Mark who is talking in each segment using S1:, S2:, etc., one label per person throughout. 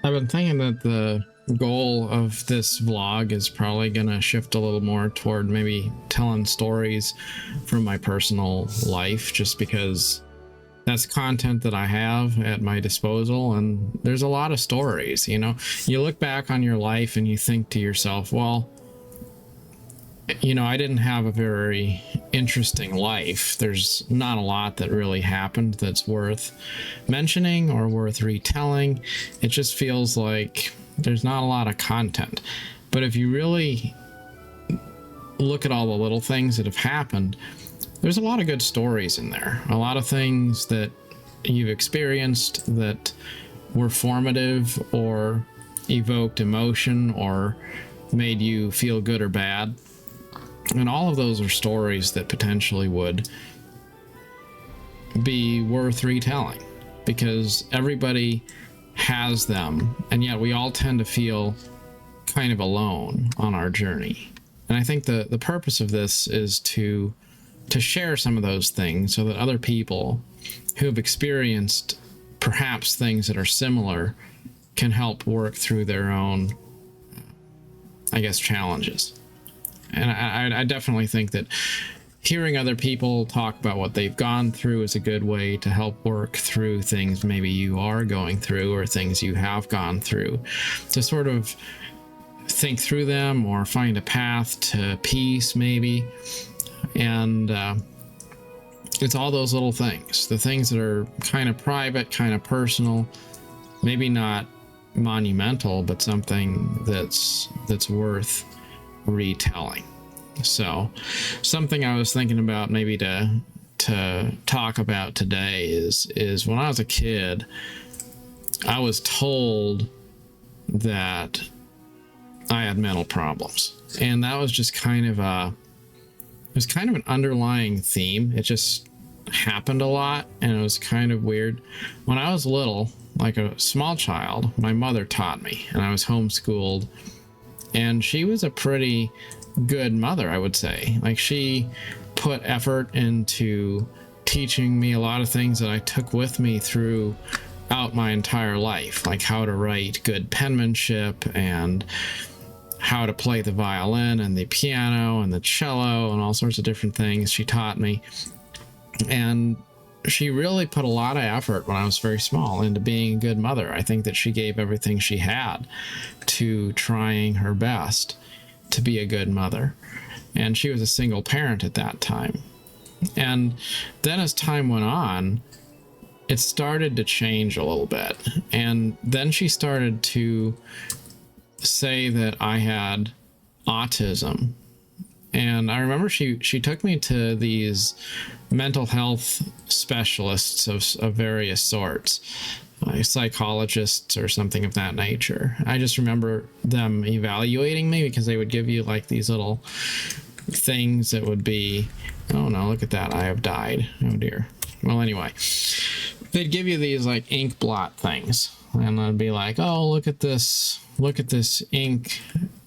S1: I've been thinking that the goal of this vlog is probably going to shift a little more toward maybe telling stories from my personal life, just because that's content that I have at my disposal. And there's a lot of stories, you look back on your life and you think to yourself, well, I didn't have a very interesting life. There's not a lot that really happened that's worth mentioning or worth retelling. It just feels like there's not a lot of content. But if you really look at all the little things that have happened, there's a lot of good stories in there. A lot of things that you've experienced that were formative or evoked emotion or made you feel good or bad. And all of those are stories that potentially would be worth retelling, because everybody has them, and yet we all tend to feel kind of alone on our journey. And I think the purpose of this is to share some of those things so that other people who have experienced perhaps things that are similar can help work through their own, challenges. And I definitely think that hearing other people talk about what they've gone through is a good way to help work through things maybe you are going through or things you have gone through, to sort of think through them or find a path to peace maybe. And it's all those little things, the things that are kind of private, kind of personal, maybe not monumental, but something that's worth retelling. So something I was thinking about maybe to talk about today is when I was a kid, I was told that I had mental problems, and that was just kind of an underlying theme. It just happened a lot, and it was kind of weird. When I was little, like a small child, my mother taught me, and I was homeschooled. And she was a pretty good mother, I would say. Like, she put effort into teaching me a lot of things that I took with me throughout my entire life, like how to write good penmanship and how to play the violin and the piano and the cello and all sorts of different things she taught me. And she really put a lot of effort when I was very small into being a good mother. I think that she gave everything she had to trying her best to be a good mother. And she was a single parent at that time. And then as time went on, it started to change a little bit. And then she started to say that I had autism. And I remember she took me to these mental health specialists of various sorts, like psychologists or something of that nature. I just remember them evaluating me because they would give you like these little things that would be, oh no, look at that, I have died. Oh dear. Well, anyway, they'd give you these like ink blot things, and I'd be like, oh, look at this ink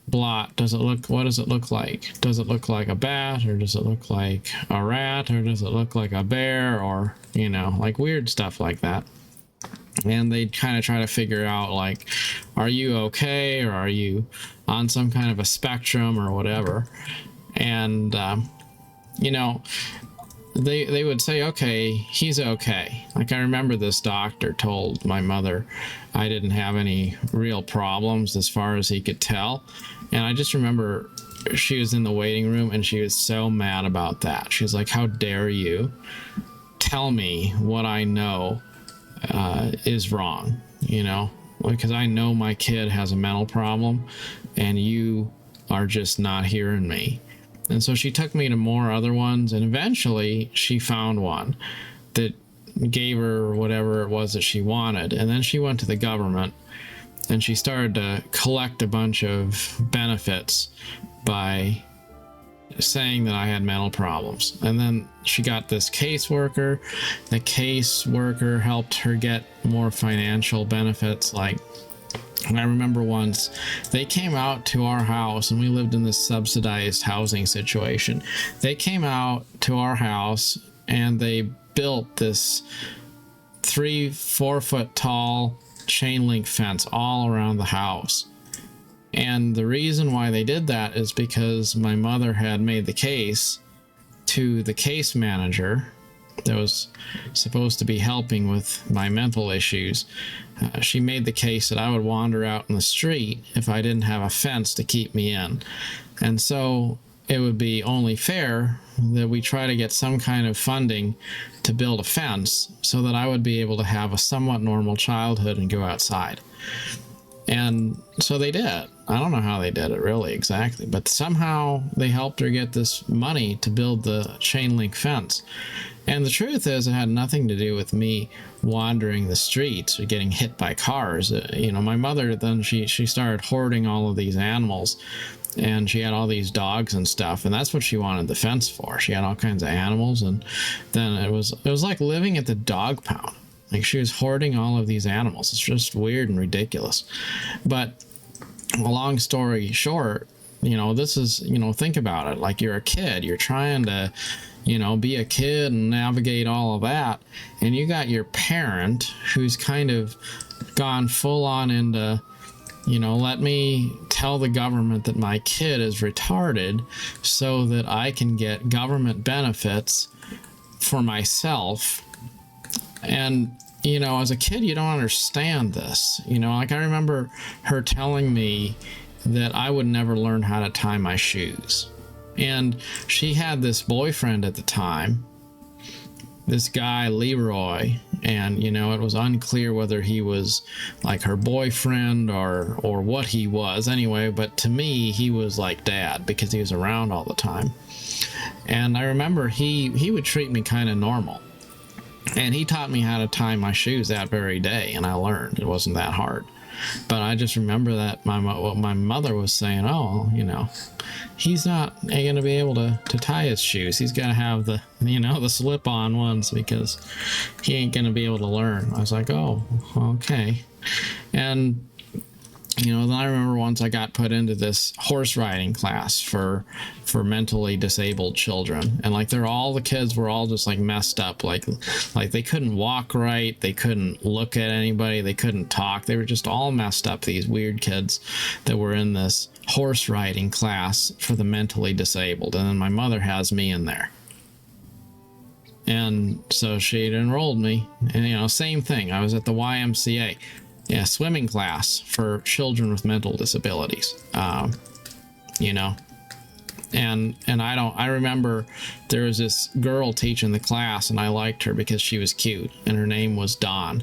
S1: blot. What does it look like? Does it look like a bat, or does it look like a rat, or does it look like a bear, or like weird stuff like that. And they'd kind of try to figure out, like, are you okay, or are you on some kind of a spectrum or whatever. And they would say, okay, he's okay. Like, I remember this doctor told my mother I didn't have any real problems as far as he could tell. And I just remember she was in the waiting room and she was so mad about that. She was like, how dare you tell me what I know is wrong, because I know my kid has a mental problem and you are just not hearing me. And so she took me to more other ones, and eventually she found one that gave her whatever it was that she wanted. And then she went to the government and she started to collect a bunch of benefits by saying that I had mental problems. And then she got this caseworker. The caseworker helped her get more financial benefits. Like, and I remember once they came out to our house, and we lived in this subsidized housing situation. They came out to our house and they built this 3-4 foot tall chain link fence all around the house. And the reason why they did that is because my mother had made the case to the case manager that was supposed to be helping with my mental issues. She made the case that I would wander out in the street if I didn't have a fence to keep me in. And so it would be only fair that we try to get some kind of funding to build a fence so that I would be able to have a somewhat normal childhood and go outside. And so they did. I don't know how they did it really exactly, but somehow they helped her get this money to build the chain link fence. And the truth is, it had nothing to do with me wandering the streets or getting hit by cars. You know, my mother, then she started hoarding all of these animals, and she had all these dogs and stuff, and that's what she wanted the fence for. She had all kinds of animals, and then it was like living at the dog pound. Like, she was hoarding all of these animals. It's just weird and ridiculous. But a long story short, you know, this is, you know, think about it. Like, you're a kid. You're trying to, you know, be a kid and navigate all of that. And you got your parent who's kind of gone full on into, you know, let me tell the government that my kid is retarded so that I can get government benefits for myself. And, you know, as a kid, you don't understand this. You know, like, I remember her telling me that I would never learn how to tie my shoes. And she had this boyfriend at the time, this guy, Leroy, and, you know, it was unclear whether he was like her boyfriend or what he was anyway, but to me, he was like dad because he was around all the time. And I remember he would treat me kind of normal. And he taught me how to tie my shoes that very day, and I learned. It wasn't that hard. But I just remember that what my mother was saying, oh, you know, he's not going to be able to tie his shoes. He's got to have the, you know, the slip-on ones because he ain't going to be able to learn. I was like, oh, okay. And, you know, then I remember once I got put into this horse riding class for mentally disabled children, and like all the kids were all just like messed up, like they couldn't walk right, they couldn't look at anybody, they couldn't talk, they were just all messed up, these weird kids that were in this horse riding class for the mentally disabled. And then my mother has me in there, and so she'd enrolled me, and, you know, same thing, I was at the YMCA. Yeah, swimming class for children with mental disabilities. You know, and I remember there was this girl teaching the class, and I liked her because she was cute, and her name was Dawn.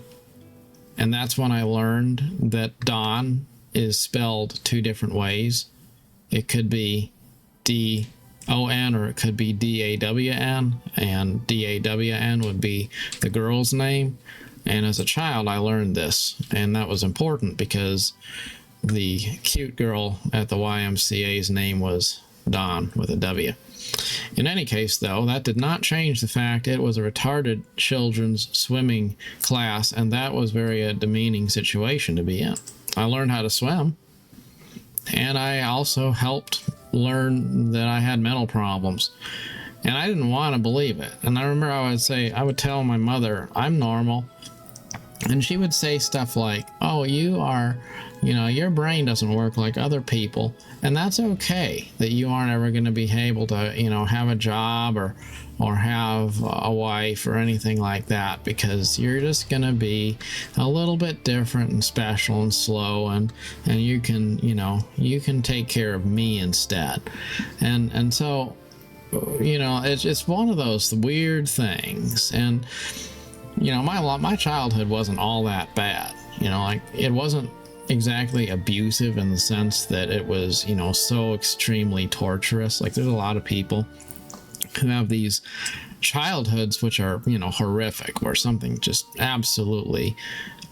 S1: And that's when I learned that Dawn is spelled two different ways. It could be D-O-N or it could be D-A-W-N, and D-A-W-N would be the girl's name. And as a child, I learned this, and that was important because the cute girl at the YMCA's name was Dawn with a W. In any case, though, that did not change the fact it was a retarded children's swimming class, and that was very a demeaning situation to be in. I learned how to swim, and I also helped learn that I had mental problems. And I didn't want to believe it. And I remember I would tell my mother, I'm normal. And she would say stuff like, oh, you are, you know, your brain doesn't work like other people. And that's okay that you aren't ever going to be able to, you know, have a job or have a wife or anything like that, because you're just going to be a little bit different and special and slow, and you can, you know, you can take care of me instead. And so, you know, it's one of those weird things. And, you know, my childhood wasn't all that bad. You know, like, it wasn't exactly abusive in the sense that it was, you know, so extremely torturous. Like, there's a lot of people who have these childhoods which are, you know, horrific, where something just absolutely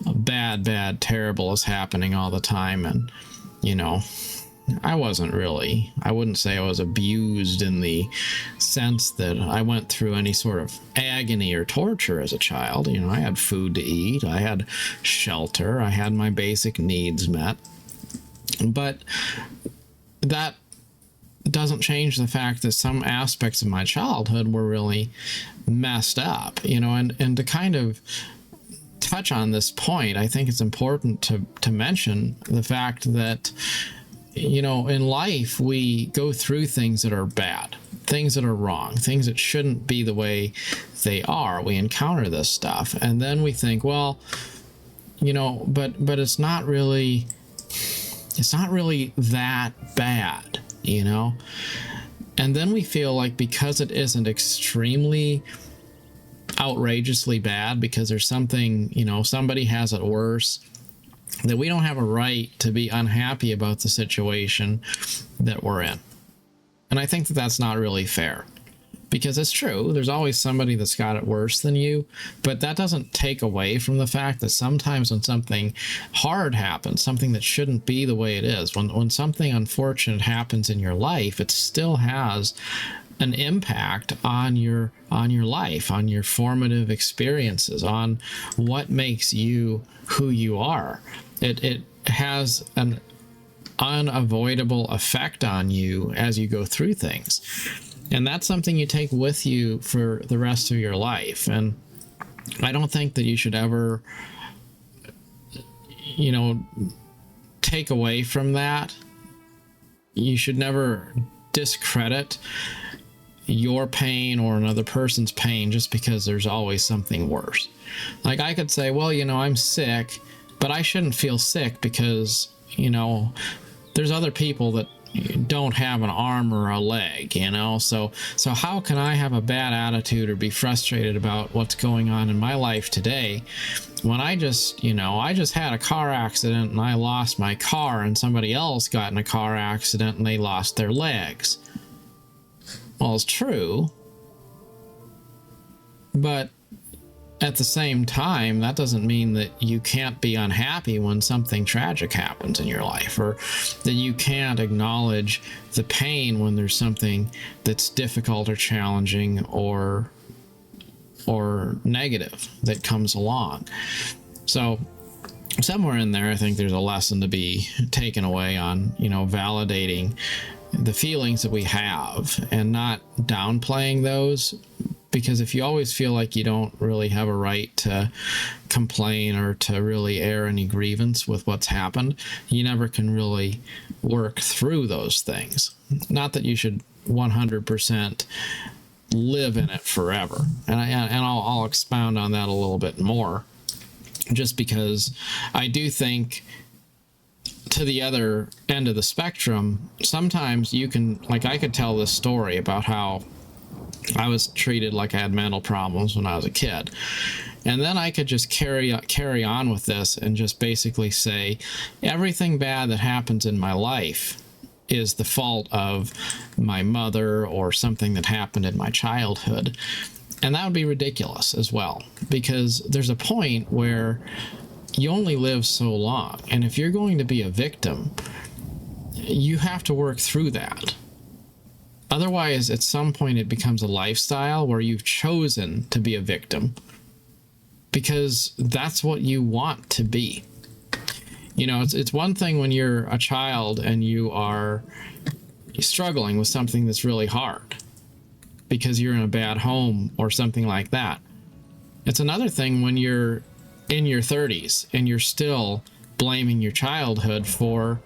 S1: bad, terrible is happening all the time. And, you know, I wouldn't say I was abused in the sense that I went through any sort of agony or torture as a child. You know, I had food to eat, I had shelter, I had my basic needs met. But that doesn't change the fact that some aspects of my childhood were really messed up, you know, and to kind of touch on this point, I think it's important to mention the fact that, you know, in life we go through things that are bad, things that are wrong, things that shouldn't be the way they are. We encounter this stuff, and then we think, well, you know, but it's not really that bad, you know. And then we feel like because it isn't extremely outrageously bad, because there's something, you know, somebody has it worse, that we don't have a right to be unhappy about the situation that we're in. And I think that that's not really fair, because it's true, there's always somebody that's got it worse than you, but that doesn't take away from the fact that sometimes when something hard happens, something that shouldn't be the way it is, when something unfortunate happens in your life, it still has an impact on your life, on your formative experiences, on what makes you who you are. It has an unavoidable effect on you as you go through things. And that's something you take with you for the rest of your life. And I don't think that you should ever, you know, take away from that. You should never discredit your pain or another person's pain just because there's always something worse. Like, I could say, well, you know, I'm sick, but I shouldn't feel sick because, you know, there's other people that don't have an arm or a leg, you know, so how can I have a bad attitude or be frustrated about what's going on in my life today when I just, you know, I just had a car accident and I lost my car, and somebody else got in a car accident and they lost their legs? Well, it's true, but at the same time, that doesn't mean that you can't be unhappy when something tragic happens in your life, or that you can't acknowledge the pain when there's something that's difficult or challenging or negative that comes along. So somewhere in there, I think there's a lesson to be taken away on, you know, validating the feelings that we have and not downplaying those. Because if you always feel like you don't really have a right to complain or to really air any grievance with what's happened, you never can really work through those things. Not that you should 100% live in it forever. And I'll expound on that a little bit more, just because I do think, to the other end of the spectrum, sometimes you can, like, I could tell this story about how I was treated like I had mental problems when I was a kid. And then I could just carry on with this and just basically say everything bad that happens in my life is the fault of my mother or something that happened in my childhood. And that would be ridiculous as well, because there's a point where you only live so long. And if you're going to be a victim, you have to work through that. Otherwise, at some point, it becomes a lifestyle where you've chosen to be a victim because that's what you want to be. You know, it's one thing when you're a child and you are struggling with something that's really hard because you're in a bad home or something like that. It's another thing when you're in your 30s and you're still blaming your childhood for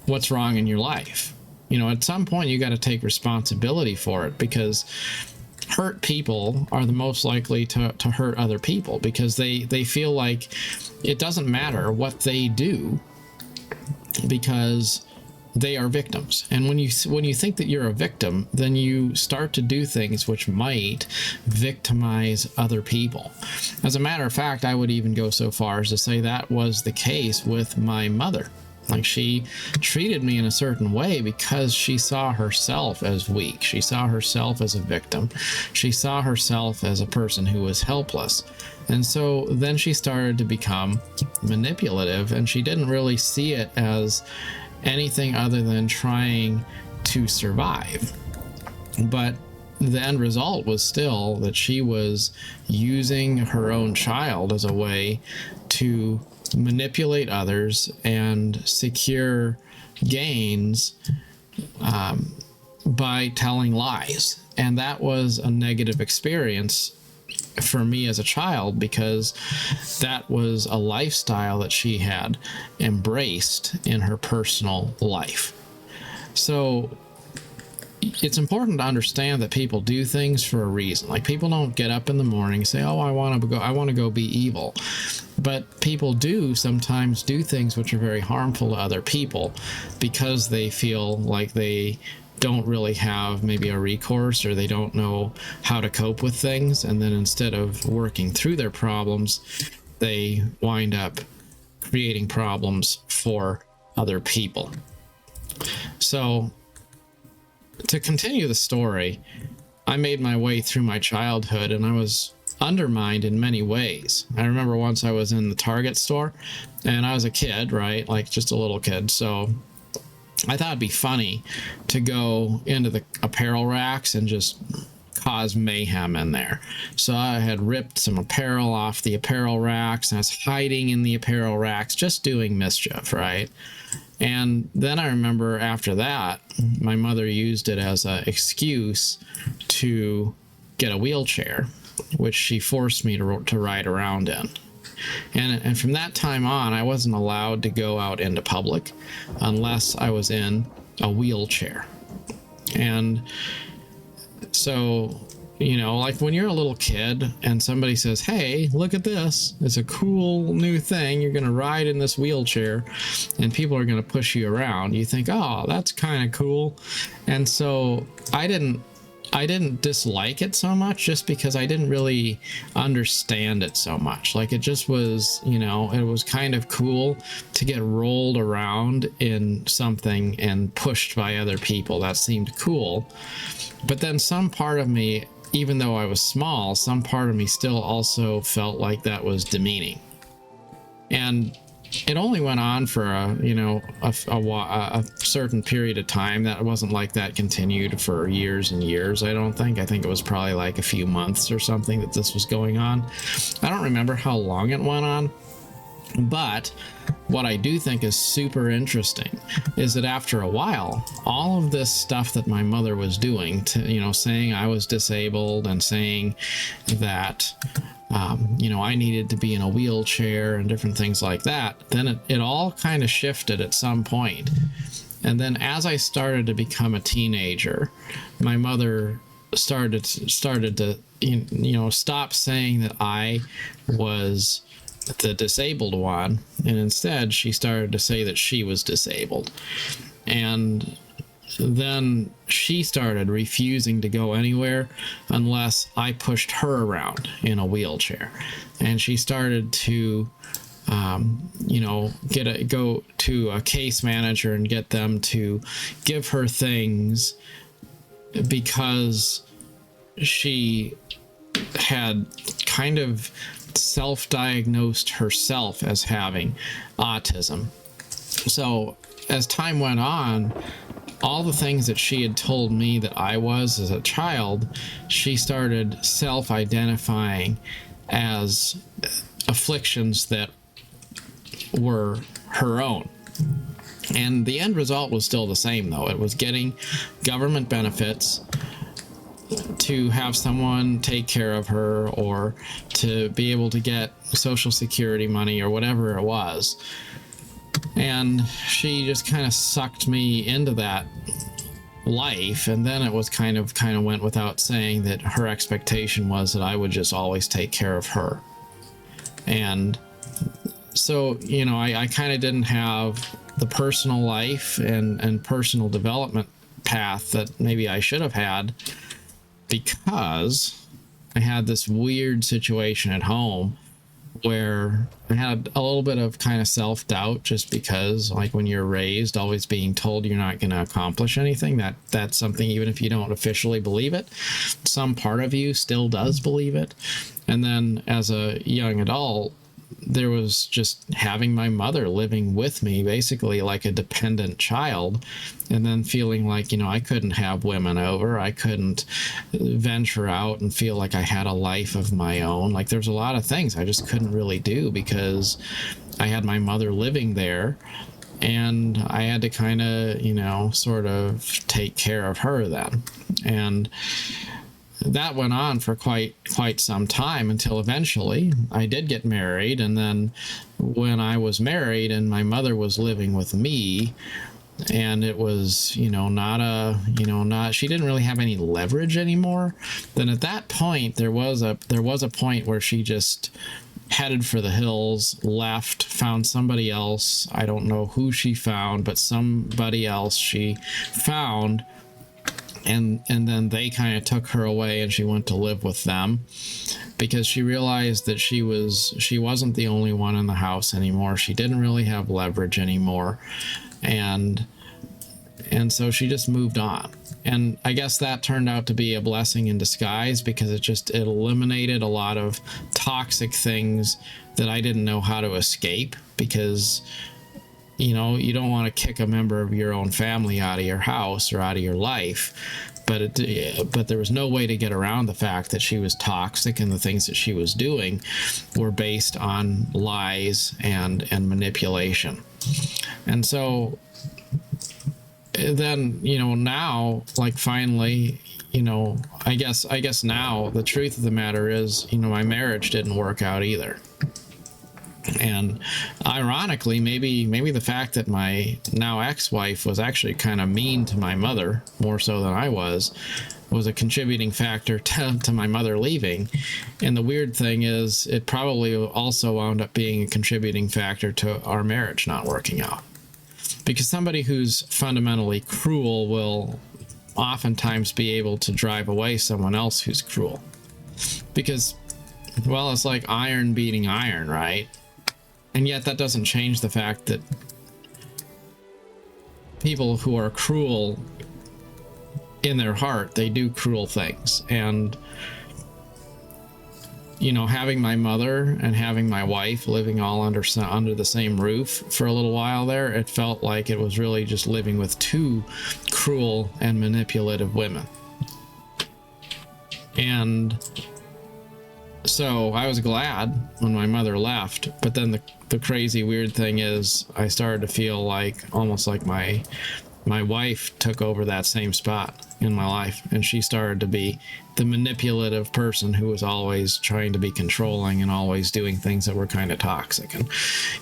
S1: what's wrong in your life. You know, at some point you got to take responsibility for it, because hurt people are the most likely to hurt other people, because they feel like it doesn't matter what they do because they are victims. And when you think that you're a victim, then you start to do things which might victimize other people. As a matter of fact, I would even go so far as to say that was the case with my mother. Like, she treated me in a certain way because she saw herself as weak. She saw herself as a victim. She saw herself as a person who was helpless. And so then she started to become manipulative, and she didn't really see it as anything other than trying to survive. But the end result was still that she was using her own child as a way to manipulate others and secure gains by telling lies. And that was a negative experience for me as a child, because that was a lifestyle that she had embraced in her personal life. So it's important to understand that people do things for a reason. Like, people don't get up in the morning and say, oh, I want to go be evil. But people do sometimes do things which are very harmful to other people because they feel like they don't really have maybe a recourse, or they don't know how to cope with things. And then instead of working through their problems, they wind up creating problems for other people. So to continue the story, I made my way through my childhood, and I was undermined in many ways. I remember once I was in the Target store, and I was a kid, right? Like, just a little kid. So I thought it'd be funny to go into the apparel racks and just cause mayhem in there. So I had ripped some apparel off the apparel racks, and I was hiding in the apparel racks, just doing mischief, right? And then I remember after that, my mother used it as an excuse to get a wheelchair, which she forced me to ride around in. And from that time on, I wasn't allowed to go out into public unless I was in a wheelchair. And so, you know, like when you're a little kid and somebody says, hey, look at this, it's a cool new thing, you're going to ride in this wheelchair and people are going to push you around, you think, oh, that's kind of cool. And so I didn't dislike it so much, just because I didn't really understand it so much. Like, it just was, you know, it was kind of cool to get rolled around in something and pushed by other people. That seemed cool. But then some part of me, even though I was small, some part of me still also felt like that was demeaning. And it only went on for a certain period of time. That wasn't like that continued for years and years, I don't think. I think it was probably like a few months or something that this was going on. I don't remember how long it went on. But what I do think is super interesting is that after a while, all of this stuff that my mother was doing, to, you know, saying I was disabled and saying that you know, I needed to be in a wheelchair and different things like that, then it all kind of shifted at some point. And then as I started to become a teenager, my mother started to you know, stop saying that I was the disabled one, and instead she started to say that she was disabled. And then she started refusing to go anywhere unless I pushed her around in a wheelchair. And she started to you know, go to a case manager and get them to give her things, because she had kind of self-diagnosed herself as having autism. So as time went on, all the things that she had told me that I was as a child, she started self-identifying as afflictions that were her own. And the end result was still the same, though. It was getting government benefits to have someone take care of her, or to be able to get Social Security money or whatever it was. And she just kind of sucked me into that life. And then it was kind of went without saying that her expectation was that I would just always take care of her. And so, you know, I kind of didn't have the personal life and personal development path that maybe I should have had, because I had this weird situation at home where I had a little bit of kind of self-doubt, just because, like, when you're raised always being told you're not going to accomplish anything, that's something, even if you don't officially believe it, some part of you still does believe it. And then as a young adult, there was just having my mother living with me, basically like a dependent child, and then feeling like, you know, I couldn't have women over, I couldn't venture out and feel like I had a life of my own. Like, there's a lot of things I just couldn't really do because I had my mother living there, and I had to kind of, you know, sort of take care of her then. And that went on for quite some time until eventually I did get married. And then when I was married and my mother was living with me, and it was, not she didn't really have any leverage anymore, then at that point there was a point where she just headed for the hills, left, found somebody else. I don't know who she found, but somebody else she found, and then they kind of took her away and she went to live with them because she realized that she wasn't the only one in the house anymore. She didn't really have leverage anymore, and so she just moved on. And I guess that turned out to be a blessing in disguise because it eliminated a lot of toxic things that I didn't know how to escape, because you don't want to kick a member of your own family out of your house or out of your life, but there was no way to get around the fact that she was toxic, and the things that she was doing were based on lies and manipulation. And so then, now, like, finally, I guess now the truth of the matter is, my marriage didn't work out either. And ironically, maybe the fact that my now ex-wife was actually kind of mean to my mother, more so than I was a contributing factor to my mother leaving. And the weird thing is, it probably also wound up being a contributing factor to our marriage not working out. Because somebody who's fundamentally cruel will oftentimes be able to drive away someone else who's cruel. Because, well, it's like iron beating iron, right? And yet that doesn't change the fact that people who are cruel in their heart, they do cruel things. And having my mother and having my wife living all under the same roof for a little while there, it felt like it was really just living with two cruel and manipulative women. And so I was glad when my mother left, but then the crazy weird thing is I started to feel like almost like my wife took over that same spot in my life, and she started to be the manipulative person who was always trying to be controlling and always doing things that were kind of toxic.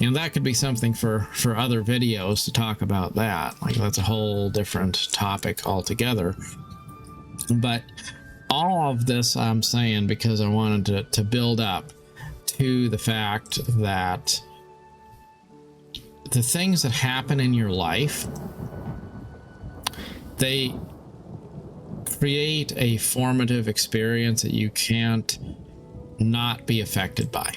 S1: And that could be something for other videos to talk about that. Like, that's a whole different topic altogether. But all of this I'm saying because I wanted to build up to the fact that the things that happen in your life, they create a formative experience that you can't not be affected by.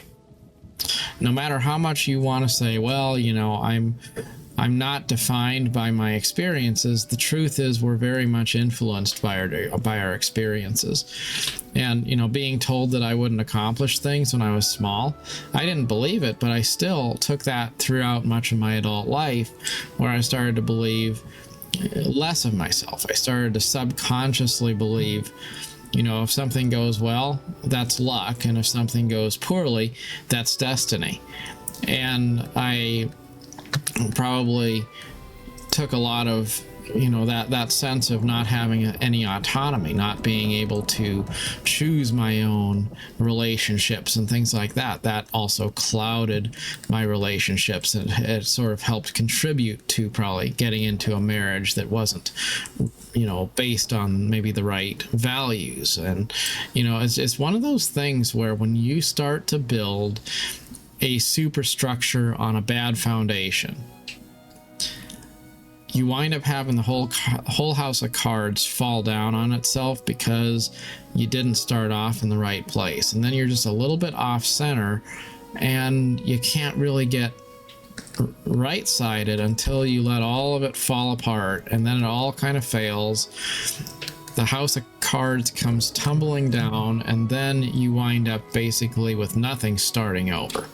S1: No matter how much you want to say, well, I'm not defined by my experiences, the truth is we're very much influenced by our experiences. And being told that I wouldn't accomplish things when I was small, I didn't believe it, but I still took that throughout much of my adult life, where I started to believe less of myself. I started to subconsciously believe, if something goes well, that's luck, and if something goes poorly, that's destiny. And I probably took a lot of that sense of not having any autonomy, not being able to choose my own relationships and things like that also clouded my relationships, and it sort of helped contribute to probably getting into a marriage that wasn't based on maybe the right values. And it's one of those things where when you start to build a superstructure on a bad foundation, you wind up having the whole house of cards fall down on itself because you didn't start off in the right place. And then you're just a little bit off center, and you can't really get right-sided until you let all of it fall apart, and then it all kind of fails. The house of cards comes tumbling down, and then you wind up basically with nothing starting over.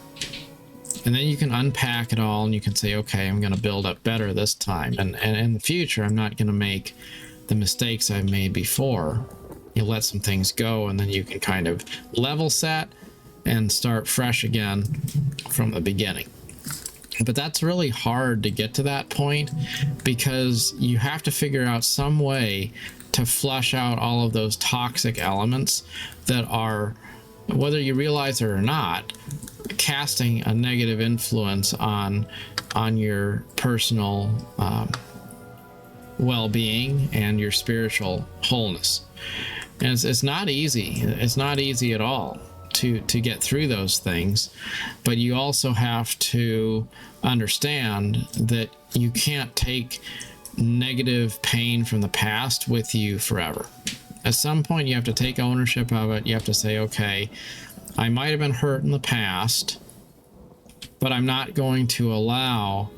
S1: And then you can unpack it all and you can say, okay, I'm going to build up better this time. And in the future, I'm not going to make the mistakes I've made before. You let some things go, and then you can kind of level set and start fresh again from the beginning. But that's really hard to get to that point, because you have to figure out some way to flush out all of those toxic elements that are, whether you realize it or not, casting a negative influence on your personal well-being and your spiritual wholeness. And it's not easy. It's not easy at all to get through those things, but you also have to understand that you can't take negative pain from the past with you forever. At some point, you have to take ownership of it. You have to say, okay, I might have been hurt in the past, but I'm not going to allow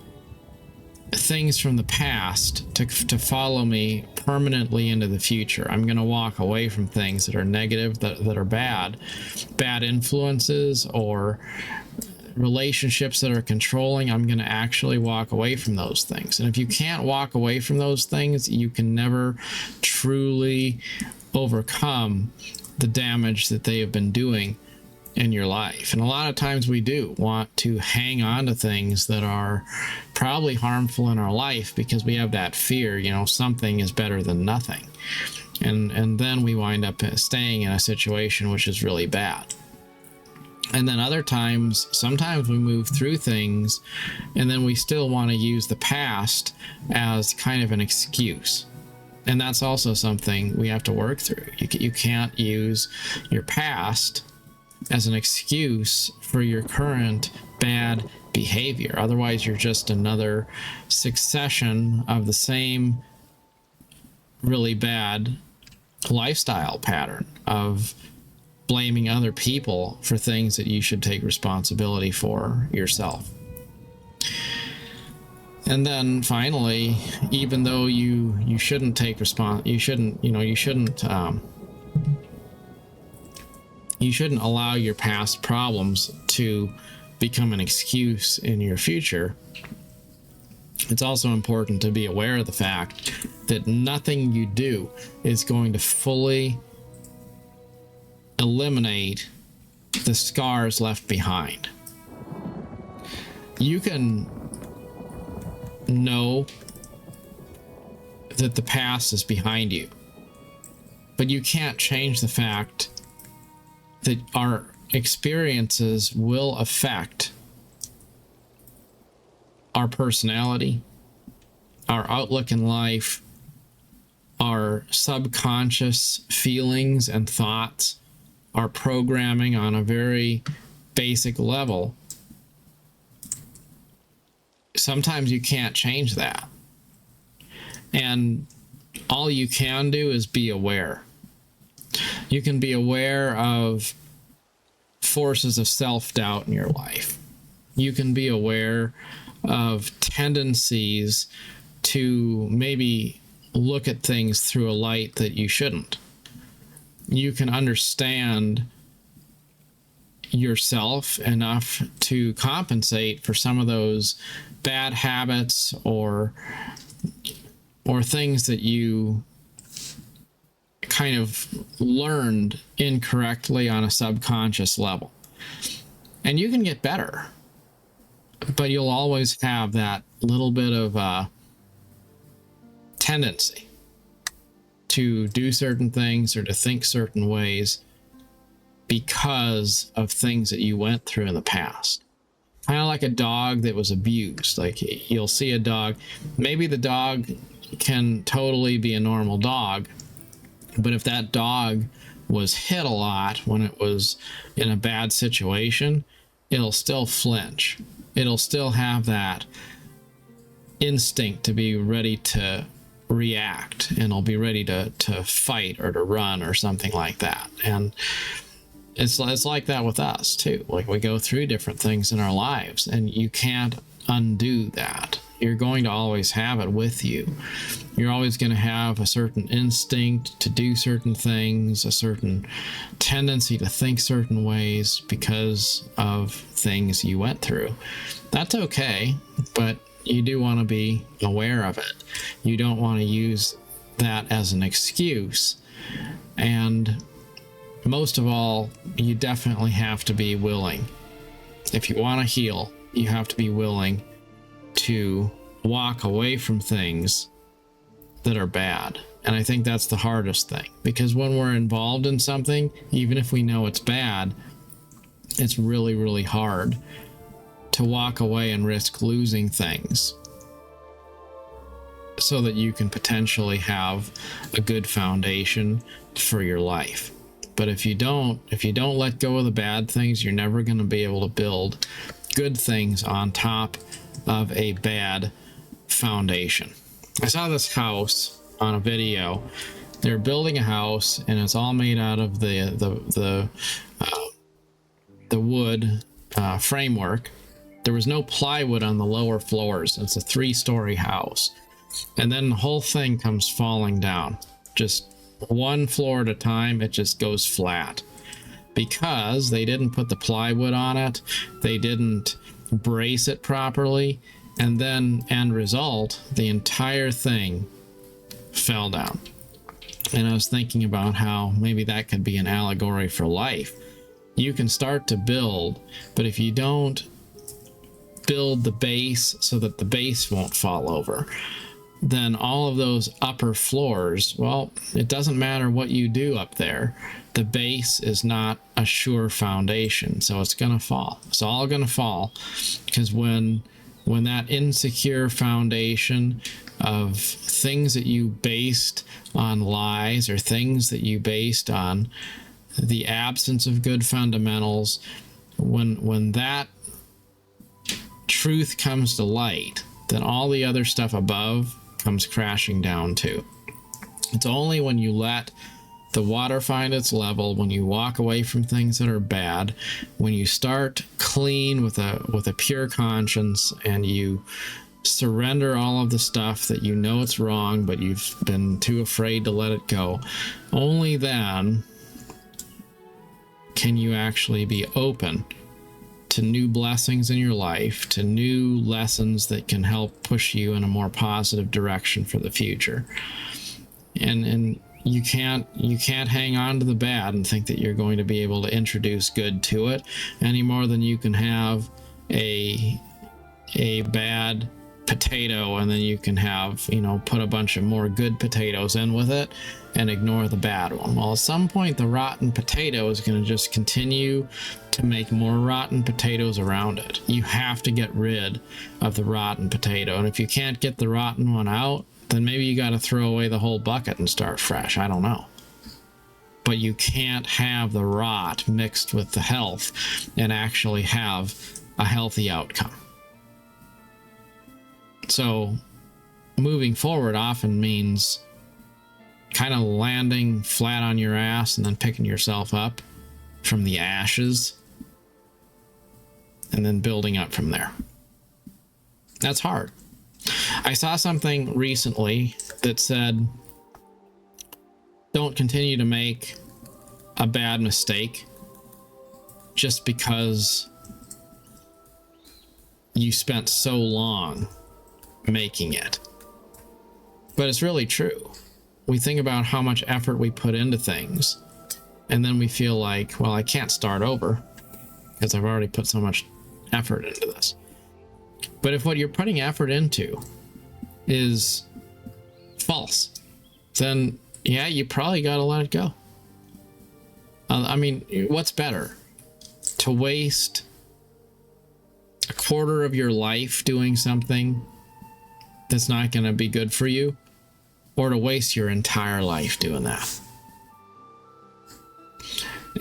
S1: things from the past to follow me permanently into the future. I'm going to walk away from things that are negative, that are bad influences or relationships that are controlling. I'm going to actually walk away from those things. And if you can't walk away from those things, you can never truly overcome the damage that they have been doing in your life. And a lot of times we do want to hang on to things that are probably harmful in our life because we have that fear, something is better than nothing. And then we wind up staying in a situation which is really bad. And then sometimes we move through things and then we still want to use the past as kind of an excuse. And that's also something we have to work through. You can't use your past as an excuse for your current bad behavior. Otherwise, you're just another succession of the same really bad lifestyle pattern of blaming other people for things that you should take responsibility for yourself. And then finally, even though you shouldn't take you shouldn't allow your past problems to become an excuse in your future. It's also important to be aware of the fact that nothing you do is going to fully eliminate the scars left behind. You can know that the past is behind you, but you can't change the fact that our experiences will affect our personality, our outlook in life, our subconscious feelings and thoughts, our programming on a very basic level. Sometimes you can't change that. And all you can do is be aware. You can be aware of forces of self-doubt in your life. You can be aware of tendencies to maybe look at things through a light that you shouldn't. You can understand yourself enough to compensate for some of those bad habits or things that you kind of learned incorrectly on a subconscious level. And you can get better, but you'll always have that little bit of a tendency to do certain things or to think certain ways because of things that you went through in the past. Kind of like a dog that was abused. Like you'll see a dog, maybe the dog can totally be a normal dog, but if that dog was hit a lot when it was in a bad situation, it'll still flinch. It'll still have that instinct to be ready to react, and it'll be ready to fight or to run or something like that. And it's like that with us too. Like we go through different things in our lives, and you can't undo that. You're going to always have it with you. You're always going to have a certain instinct to do certain things, a certain tendency to think certain ways because of things you went through. That's okay, but you do want to be aware of it. You don't want to use that as an excuse. And most of all, you definitely have to be willing. If you want to heal, you have to be willing to walk away from things that are bad And I think that's the hardest thing, because when we're involved in something, even if we know it's bad, it's really, really hard to walk away and risk losing things so that you can potentially have a good foundation for your life. But if you don't let go of the bad things, you're never going to be able to build good things on top of a bad foundation. I saw this house on a video. They're building a house, and it's all made out of the wood framework. There was no plywood on the lower floors. It's a 3-story house, and then the whole thing comes falling down, just one floor at a time. It just goes flat because they didn't put the plywood on it, they didn't brace it properly, and then end result, the entire thing fell down. And I was thinking about how maybe that could be an allegory for life. You can start to build, but if you don't build the base so that the base won't fall over, then all of those upper floors, well, it doesn't matter what you do up there. The base is not a sure foundation, so it's going to fall. It's all going to fall, because when that insecure foundation of things that you based on lies, or things that you based on the absence of good fundamentals, when that truth comes to light, then all the other stuff above comes crashing down too. It's only when you let the water find its level, when you walk away from things that are bad, when you start clean with a pure conscience, and you surrender all of the stuff that you know it's wrong but you've been too afraid to let it go, only then can you actually be open to new blessings in your life, to new lessons that can help push you in a more positive direction for the future. And you can't hang on to the bad and think that you're going to be able to introduce good to it any more than you can have a bad potato and then you can have, put a bunch of more good potatoes in with it and ignore the bad one. Well, at some point the rotten potato is going to just continue to make more rotten potatoes around it. You have to get rid of the rotten potato, and if you can't get the rotten one out, then maybe you got to throw away the whole bucket and start fresh. I don't know. But you can't have the rot mixed with the health and actually have a healthy outcome. So moving forward often means kind of landing flat on your ass and then picking yourself up from the ashes and then building up from there. That's hard. I saw something recently that said, don't continue to make a bad mistake just because you spent so long making it. But it's really true. We think about how much effort we put into things, and then we feel like, well, I can't start over because I've already put so much effort into this. But if what you're putting effort into is false, then yeah, you probably got to let it go. I mean, what's better? To waste a quarter of your life doing something that's not going to be good for you, or to waste your entire life doing that?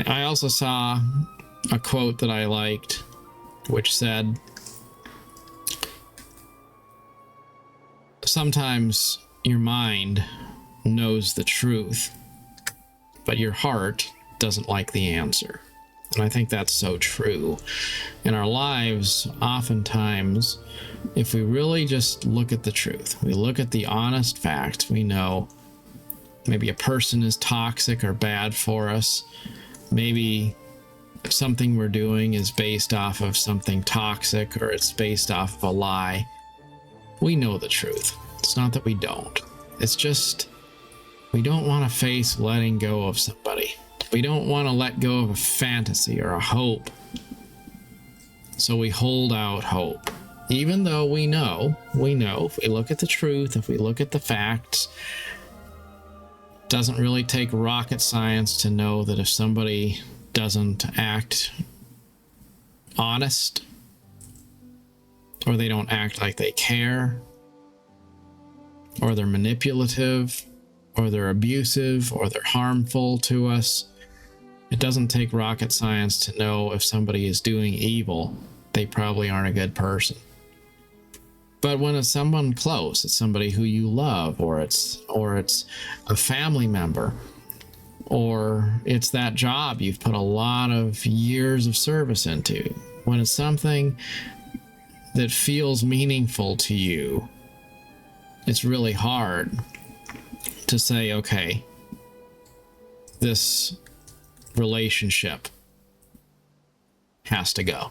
S1: I also saw a quote that I liked, which said, sometimes your mind knows the truth, but your heart doesn't like the answer. And I think that's so true. In our lives, oftentimes, if we really just look at the truth, we look at the honest facts, we know maybe a person is toxic or bad for us. Maybe something we're doing is based off of something toxic, or it's based off of a lie. We know the truth. It's not that we don't. It's just we don't want to face letting go of somebody. We don't want to let go of a fantasy or a hope. So we hold out hope. Even though we know, if we look at the truth, if we look at the facts, Doesn't really take rocket science to know that if somebody doesn't act honest, or they don't act like they care, or they're manipulative, or they're abusive, or they're harmful to us, it doesn't take rocket science to know if somebody is doing evil, they probably aren't a good person. But when it's someone close, it's somebody who you love, or it's a family member, or it's that job you've put a lot of years of service into, when it's something that feels meaningful to you, it's really hard to say, okay, this relationship has to go.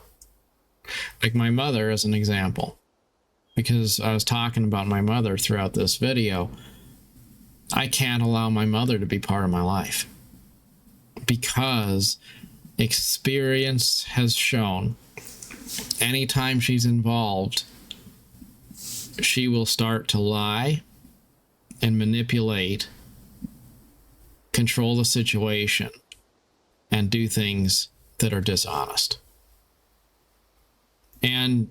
S1: Like my mother as an example, because I was talking about my mother throughout this video. I can't allow my mother to be part of my life because experience has shown anytime she's involved, she will start to lie and manipulate, control the situation, and do things that are dishonest. And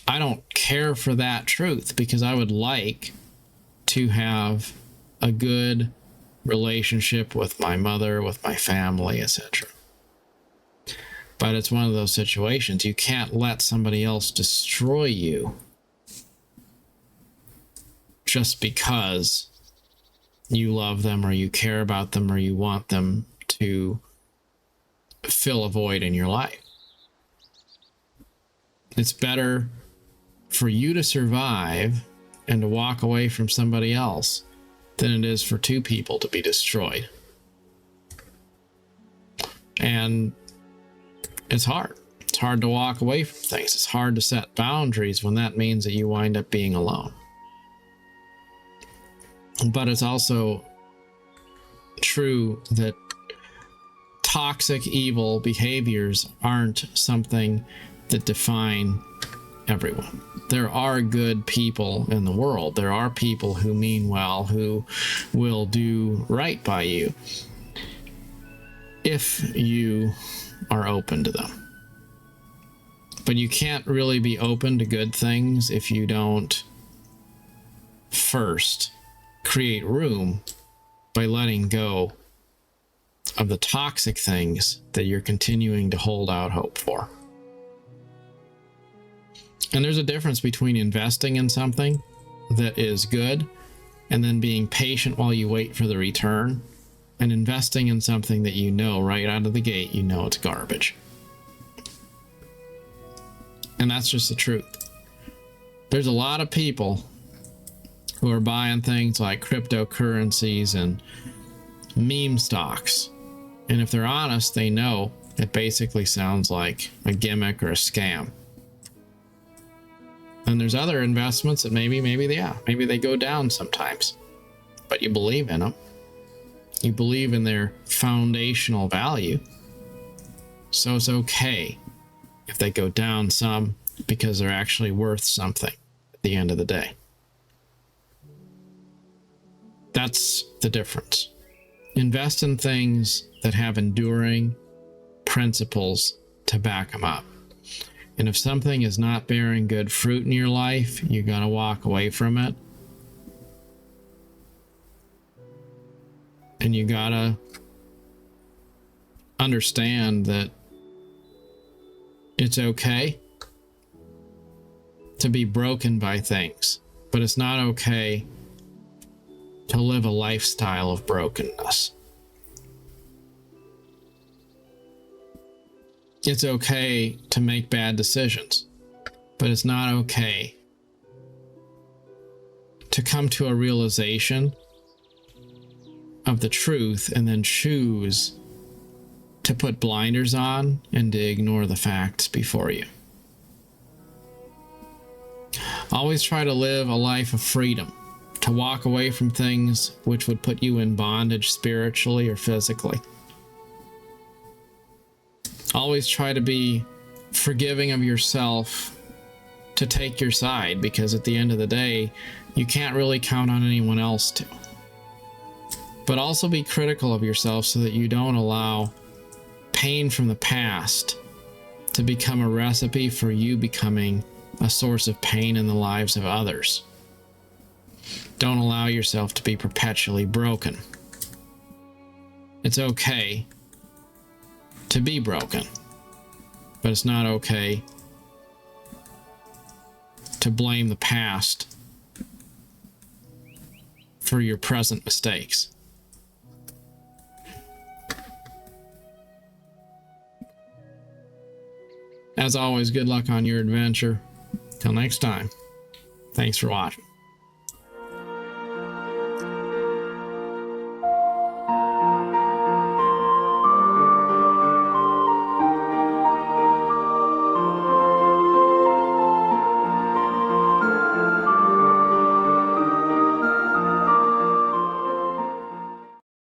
S1: I don't care for that truth, because I would like to have a good relationship with my mother, with my family, etc. But it's one of those situations you can't let somebody else destroy you just because you love them, or you care about them, or you want them to fill a void in your life. It's better for you to survive and to walk away from somebody else than it is for two people to be destroyed. And it's hard. It's hard to walk away from things. It's hard to set boundaries when that means that you wind up being alone. But it's also true that toxic, evil behaviors aren't something that define everyone. There are good people in the world. There are people who mean well, who will do right by you if you are open to them. But you can't really be open to good things if you don't first create room by letting go of the toxic things that you're continuing to hold out hope for. And there's a difference between investing in something that is good and then being patient while you wait for the return, and investing in something that you know right out of the gate, you know it's garbage. And that's just the truth. There's a lot of people who are buying things like cryptocurrencies and meme stocks. And if they're honest, they know it basically sounds like a gimmick or a scam. And there's other investments that maybe they go down sometimes, but you believe in them. You believe in their foundational value. So it's okay if they go down some, because they're actually worth something at the end of the day. That's the difference. Invest in things that have enduring principles to back them up. And if something is not bearing good fruit in your life, you got to walk away from it. And you got to understand that it's okay to be broken by things, but it's not okay to live a lifestyle of brokenness. It's okay to make bad decisions, but it's not okay to come to a realization of the truth and then choose to put blinders on and to ignore the facts before you. Always try to live a life of freedom, to walk away from things which would put you in bondage spiritually or physically. Always try to be forgiving of yourself, to take your side, because at the end of the day, you can't really count on anyone else to. But also be critical of yourself so that you don't allow pain from the past to become a recipe for you becoming a source of pain in the lives of others. Don't allow yourself to be perpetually broken. It's okay to be broken, but it's not okay to blame the past for your present mistakes. As always, good luck on your adventure. Till next time, thanks for watching.